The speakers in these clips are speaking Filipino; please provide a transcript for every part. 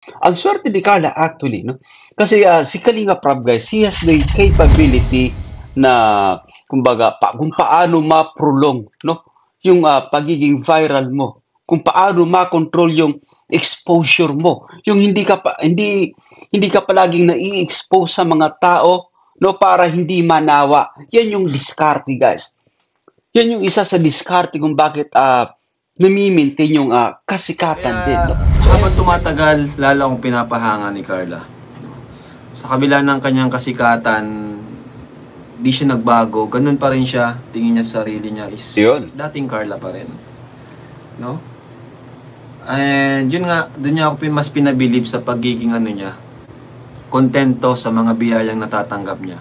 Ang swerte ni Carla actually, no? Kasi si Kalinga Prab guys, he has the capability na kumbaga kung paano ma-prolong, no? Yung pagiging viral mo, kung paano ma-control yung exposure mo, yung hindi ka palaging nai-expose sa mga tao, no, para hindi manawa. Yan yung diskarte guys. Yan yung isa sa diskarte kung bakit nami-maintain yung kasikatan din, Kaya no? So, habang tumatagal, lalo akong pinapahanga ni Carla. Sa kabila ng kanyang kasikatan, di siya nagbago. Ganun pa rin siya. Tingin niya sa sarili niya is yun. dating Carla pa rin. No? And yun nga, doon niya ako mas pinabilib sa pagiging ano niya, kontento sa mga biyayang natatanggap niya.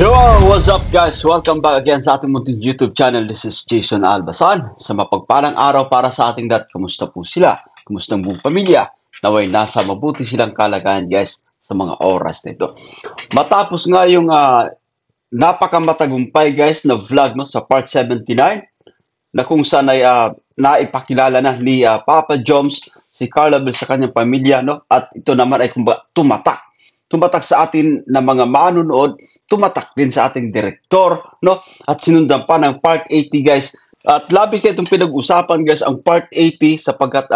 Yo, what's up guys? Welcome back again sa ating munting YouTube channel. This is Jason Albasan. Sa mapagpalang araw para sa ating lahat, kamusta po sila? Kamusta ang buong pamilya? Naway nasa mabuti silang kalagayan guys sa mga oras na ito. Matapos nga yung napakamatagumpay guys na vlog no, sa part 79 na kung saan ay naipakilala na ni Papa Joms si Carla Bel sa kanyang pamilya, no? At ito naman ay kumbaga tumatak sa atin na mga manonood, tumatak din sa ating direktor, no? At sinundan pa ng part 80 guys. At labis na itong pinag-usapan guys ang part 80 sapagkat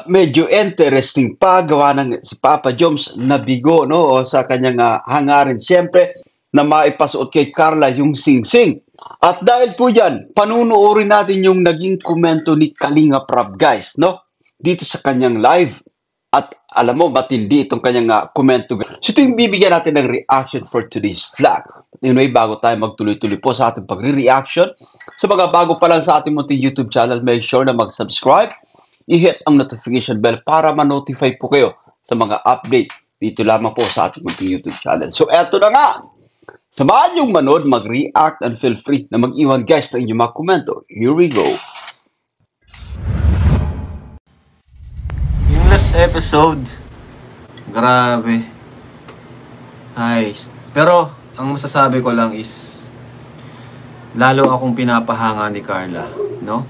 medyo interesting pa gawa ng si Papa Joms na bigo, no? O sa kanyang hangarin siyempre na maipasuot kay Carla yung sing-sing. At dahil po yan, panunuorin natin yung naging komento ni Kalinga Prab guys, no? Dito sa kanyang live. At alam mo, matindi itong kanyang komento. So ito yung bibigyan natin ng reaction for today's vlog. Anyway, bago tayo magtuloy-tuloy po sa ating pagre-reaction, sa mga bago pa lang sa ating munting YouTube channel, make sure na mag-subscribe, i-hit ang notification bell para ma-notify po kayo sa mga update dito lamang po sa ating munting YouTube channel. So eto na nga! Samahan yung manood, mag-react, and feel free na mag-iwan guys ng inyong mga komento. Here we go! Yung last episode, grabe. Ay, pero ang masasabi ko lang is lalo akong pinapahanga ni Carla, no?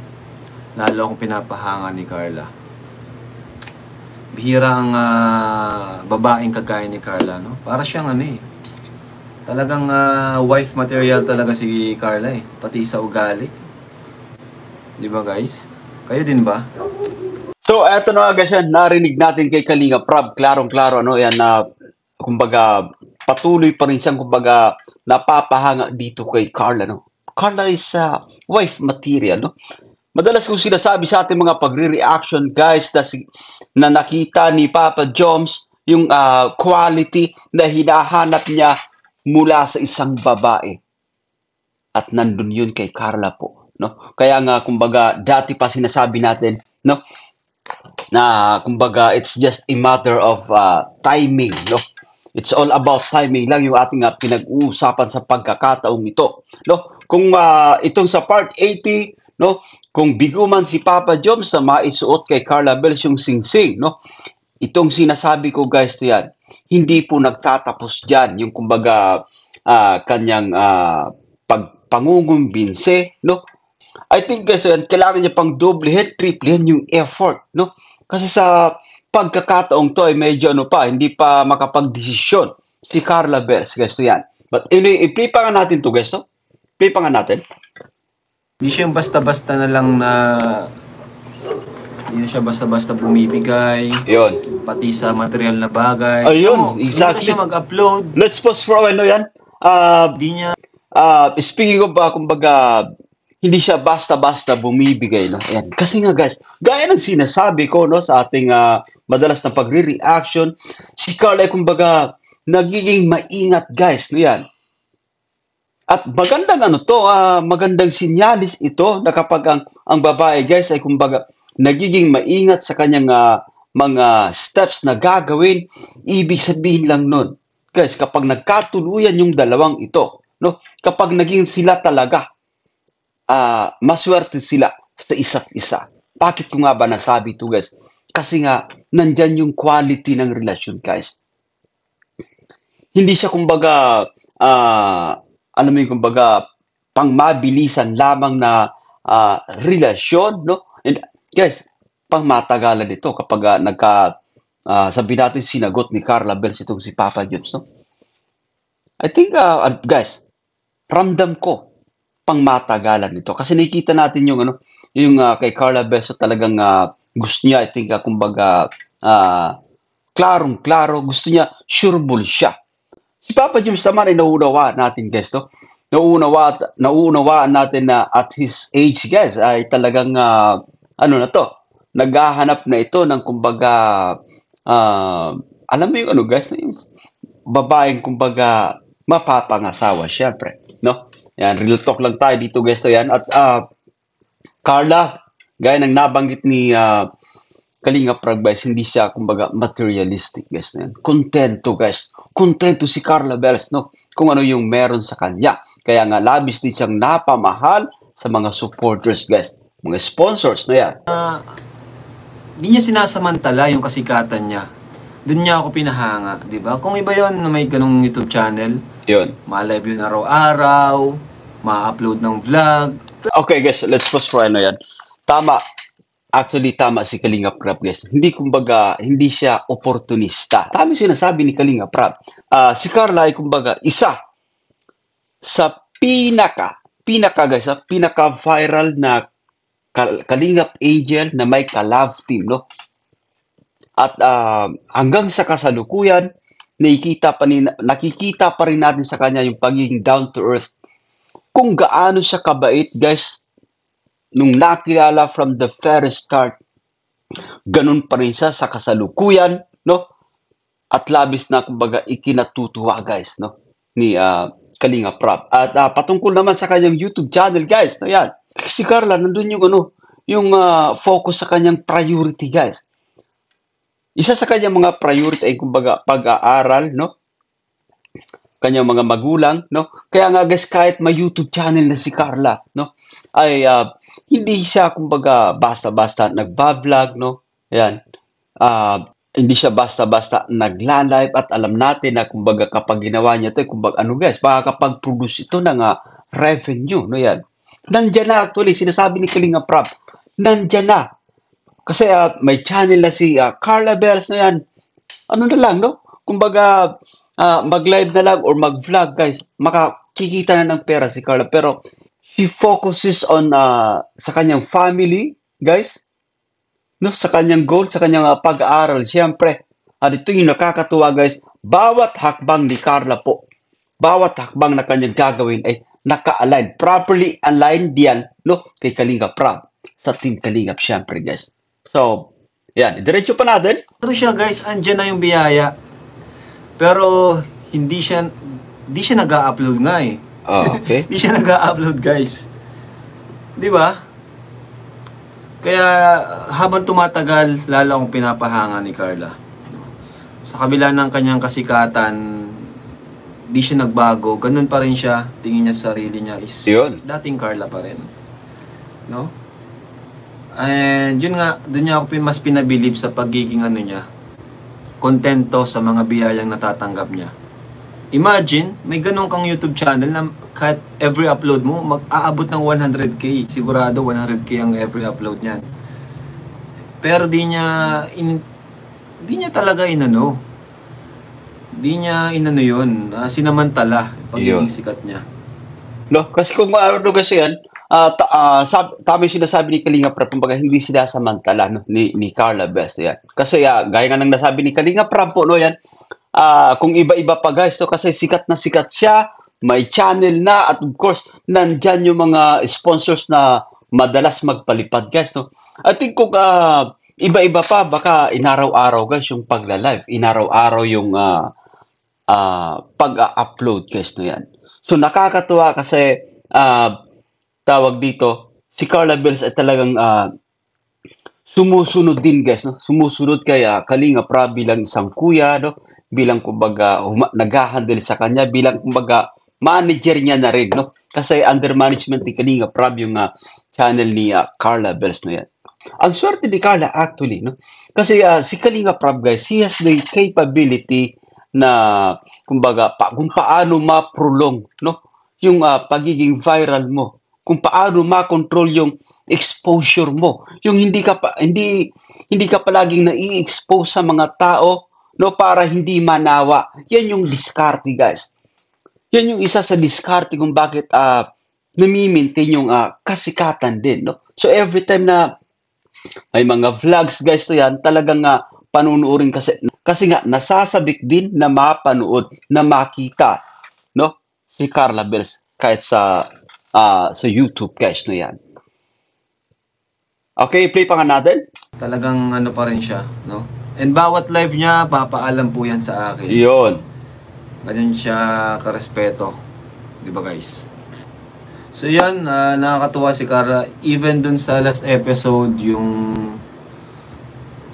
Lalo akong pinapahanga ni Carla. Bihira ang babaeng kagaya ni Carla, no? Para siyang ano eh. Talagang wife material talaga si Carla eh. Pati sa ugali. Di ba guys? Kayo din ba? So, eto na guys, narinig natin kay Kalinga Prab, klarong-klaro, no? Yan na, kumbaga, patuloy pa rin siyang, kumbaga, napapahanga dito kay Carla, no? Carla is wife material, no? Madalas kong sinasabi sa ating mga pagre-reaction, guys, na nakita ni Papa Joms yung quality na hinahanap niya mula sa isang babae. At nandun yun kay Carla po, no? Kaya nga, kumbaga, dati pa sinasabi natin, no? Na kumbaga it's just a matter of timing, no? It's all about timing lang yung ating pinag-uusapan sa pagkakataong ito, no? Kung itong sa part 80, no, kung bigo man si Papa Joms sa maisuot kay Carla Bel yung sing-sing, no? Itong sinasabi ko guys to yan, hindi po nagtatapos diyan yung kumbaga kanyang pagpangungumbinse, no? I think guys, kailangan niya pang doblehin, triplehin yung effort, no? Kasi sa pagkakataong to ay medyo ano pa, hindi pa makapag-desisyon si Carla Bel, guys, to yan. But anyway, i-play pa nga natin to guys, no? Play pa nga natin. Hindi siya basta-basta na lang na hindi na siya basta-basta bumibigay. Yun. Pati sa material na bagay. Ayun, exactly. Hindi na siya mag-upload. Let's pause for ano yan. Hindi niya Speaking of kumbaga, hindi siya basta-basta bumibigay, no? Ayan. Kasi nga guys, gaya ng sinasabi ko, no, sa ating madalas na pagre-reaction, si Carla ay kumbaga nagiging maingat guys, no yan. At magandang ano to, magandang sinyalis ito na kapag ang babae guys ay kumbaga nagiging maingat sa kanyang mga steps na gagawin, ibig sabihin lang nun, guys, kapag nagkatuluyan yung dalawang ito, no, kapag naging sila talaga, maswerte sila sa isa't isa. Bakit ko nga ba nasabi ito guys? Kasi nga, nandyan yung quality ng relasyon guys. Hindi siya kumbaga, alam mo yung kumbaga, pang mabilisan lamang na relasyon, no? And guys, pangmatagalan ito kapag sabi natin sinagot ni Carla Bells itong si Papa Jones, no? I think, guys, ramdam ko pangmatagalan ito kasi nakikita natin yung kay Carla Bells talagang gusto niya, I think, kumbaga, klarong-klaro, gusto niya, sureball siya. Si Papa James naman ay nauunawaan natin, guys, no? Nauunawaan natin na at his age, guys, ay talagang, naghahanap na ito ng, kumbaga, alam mo yung guys, yung babaeng, kumbaga, mapapangasawa, syempre, no? Yan, real talk lang tayo dito, guys, so yan. At, Carla, gaya ng nabanggit ni Kalinga Prab, guys, hindi siya, kumbaga, materialistic, guys, na yan. Kontento, guys. Kontento si Carla Bells, no? Kung ano yung meron sa kanya. Kaya nga, labis din siyang napamahal sa mga supporters, guys. Mga sponsors na yan. Di niya sinasamantala yung kasikatan niya. Doon niya ako pinahanga, di ba? Kung iba yon na may ganong YouTube channel, Yun. ma-live yun araw-araw, ma-upload ng vlog. Okay, guys, let's pause for yan. Tama. Actually, tama si Kalinga Prab, guys. Hindi siya opportunista. Tama yung sinasabi ni Kalinga Prab. Si Carla ay, kumbaga, isa sa pinaka-viral na Kalingap Angel na may ka-love team, no? At hanggang sa kasalukuyan, nakikita pa rin natin sa kanya yung pagiging down to earth. Kung gaano siya kabait, guys, nung nakilala from the very start, ganun pa rin siya sa kasalukuyan, no? At labis na, kumbaga, ikinatutuwa, guys, no? Ni Kalinga Prab. At patungkol naman sa kanyang YouTube channel, guys, no? Yan. Si Carla, nandun yung focus sa kanyang priority, guys. Isa sa kanyang mga priority ay, kumbaga, pag-aaral, no? Kanyang mga magulang, no? Kaya nga, guys, kahit may YouTube channel na si Carla, no? Ay hindi siya, kumbaga, basta-basta nagba-vlog, no? Ayan. Hindi siya basta-basta nagla-live at alam natin na, kumbaga, kapag ginawa niya ito, kumbaga, guys, makakapag-produce ito ng revenue, no? Yan. Nandiyan na, actually, sinasabi ni Kalinga Prab, nandiyan na. Kasi may channel na si Carla Bells na yan. Ano na lang, no? Kumbaga, mag-live na lang or mag-vlog, guys. Makikita na ng pera si Carla. Pero, she focuses on sa kanyang family, guys. No? Sa kanyang goal, sa kanyang pag-aaral. Siyempre, ito yung nakakatuwa, guys. Bawat hakbang ni Carla po, bawat hakbang na kanyang gagawin ay naka-align. Properly aligned yan, no? Kay Kalinga Prab. Sa Team Kalingap, siyempre, guys. So, yan. Diretso pa natin. Ano siya, guys? Andyan na yung biyaya. Pero, hindi siya nag-a-upload nga eh. Okay. Hindi siya nag-a-upload, guys. Di ba? Kaya, habang tumatagal, lalo akong pinapahanga ni Carla. Sa kabila ng kanyang kasikatan, di siya nagbago. Ganun pa rin siya. Tingin niya sa sarili niya is Yun. dating Carla pa rin. No? And yun nga, doon niya ako mas pinabilib sa pagiging niya, kontento sa mga biyayang natatanggap niya. Imagine, may ganun kang YouTube channel na kahit every upload mo, mag-aabot ng 100k. Sigurado 100k ang every upload niyan. Pero di niya talaga yun, sinamantala pagiging sikat niya. No, kasi kung kasi yan, tama yung sinasabi ni Kalinga Prab, kumbaga hindi sinasamantala, no, ni Carla Bells, yan. Kasi gaya nga ng nasabi ni Kalinga Prab po, no, yan, kung iba-iba pa, guys, so kasi sikat na sikat siya, may channel na, at of course, nandyan yung mga sponsors na madalas magpalipad, guys, no. I think kung iba-iba pa, baka inaraw-araw, guys, yung pagla-live, inaraw-araw yung pag-upload, guys, no, yan. So, nakakatuwa kasi, tawag dito, si Carla Bells ay talagang sumusunod din, guys, no? Sumusunod kay Kalinga Prab bilang isang kuya, no? Bilang, kumbaga, nag-handle sa kanya, bilang, kumbaga, manager niya na rin, no? Kasi under management ni Kalinga Prab yung channel ni Carla Bells na yan. Ang swerte ni Carla, actually, no? Kasi si Kalinga Prab, guys, he has the capability na, kumbaga, kung paano ma-prolong, no? Yung pagiging viral mo. kung paano makontrol yung exposure mo. Yung hindi ka palaging nai-expose sa mga tao, no, para hindi manawa. Yan yung diskarte, guys. Yan yung isa sa diskarte kung bakit nami-maintain yung kasikatan din, no. So every time na may mga vlogs, guys, to yan, talagang panunuorin kasi nga nasasabik din na mapanood, na makita, no, si Carla Bells kahit sa YouTube, guys, no yan. Okay, play pa nga natin. Talagang ano pa rin siya, no? And bawat live niya, papaalam po yan sa akin. Yun. Ganyan siya karespeto. Di ba, guys? So yan, nakakatuwa si Carla. Even dun sa last episode, yung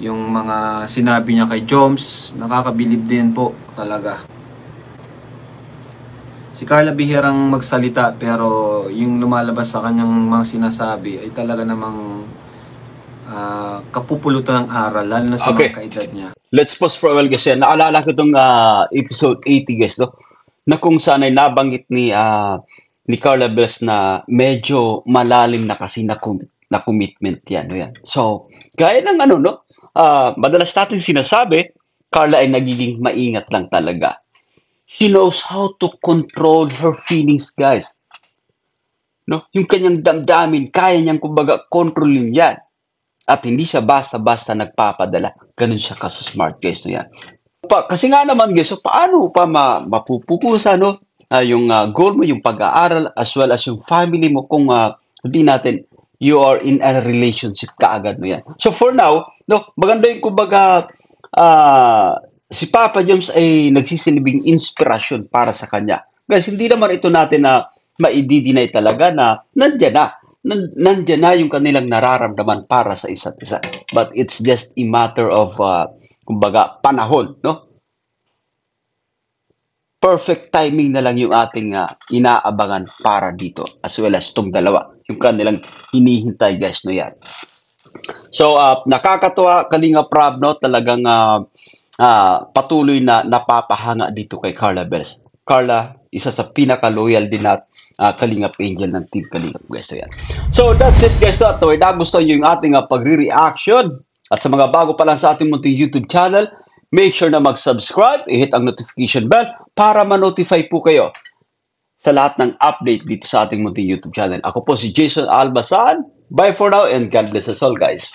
mga sinabi niya kay Joms, nakakabilib din po talaga. Si Carla bihirang magsalita, pero yung lumalabas sa kanyang mga sinasabi ay talaga namang kapupulutan ng aral, lalo na sa mga kaedad niya. Let's pause for a while, guys. Naalala ko itong episode 80, guys, no? Na kung saan ay nabanggit ni Carla Bells na medyo malalim na kasi na commitment yan, no, yan. So, gaya ng no? Madalas natin sinasabi, Carla ay nagiging maingat lang talaga. She knows how to control her feelings, guys. No? Yung kanyang damdamin, kaya niyang kumbaga kontrolin yan. At hindi siya basta-basta nagpapadala. Ganun siya ka-smart, guys, no yan. Kasi nga naman, guys, so paano pa mapupusa, no? Yung goal mo, yung pag-aaral, as well as yung family mo, kung hindi natin, you are in a relationship kaagad, no yan. So for now, no, maganda yung kumbaga, si Papa Joms ay nagsisilbing inspirasyon para sa kanya. Guys, hindi naman ito natin na maidi-deny talaga na nandiyan na yung kanilang nararamdaman para sa isa't isa. But it's just a matter of, kumbaga, panahon, no? Perfect timing na lang yung ating inaabangan para dito, as well as itong dalawa, yung kanilang hinihintay, guys, no yan. So, nakakatuwa, Kalinga Prab, no? Talagang patuloy na napapahanga dito kay Carla Bells. Carla, isa sa pinaka-loyal din at Kalingap Angel ng Team Kalingap, guys. So, yan. So, that's it, guys. At nagustuhan nyo yung ating pagre-reaction. At sa mga bago pa lang sa ating munting YouTube channel, make sure na mag-subscribe, i-hit ang notification bell para ma-notify po kayo sa lahat ng update dito sa ating munting YouTube channel. Ako po si Jason Albasan. Bye for now and God bless us all, guys.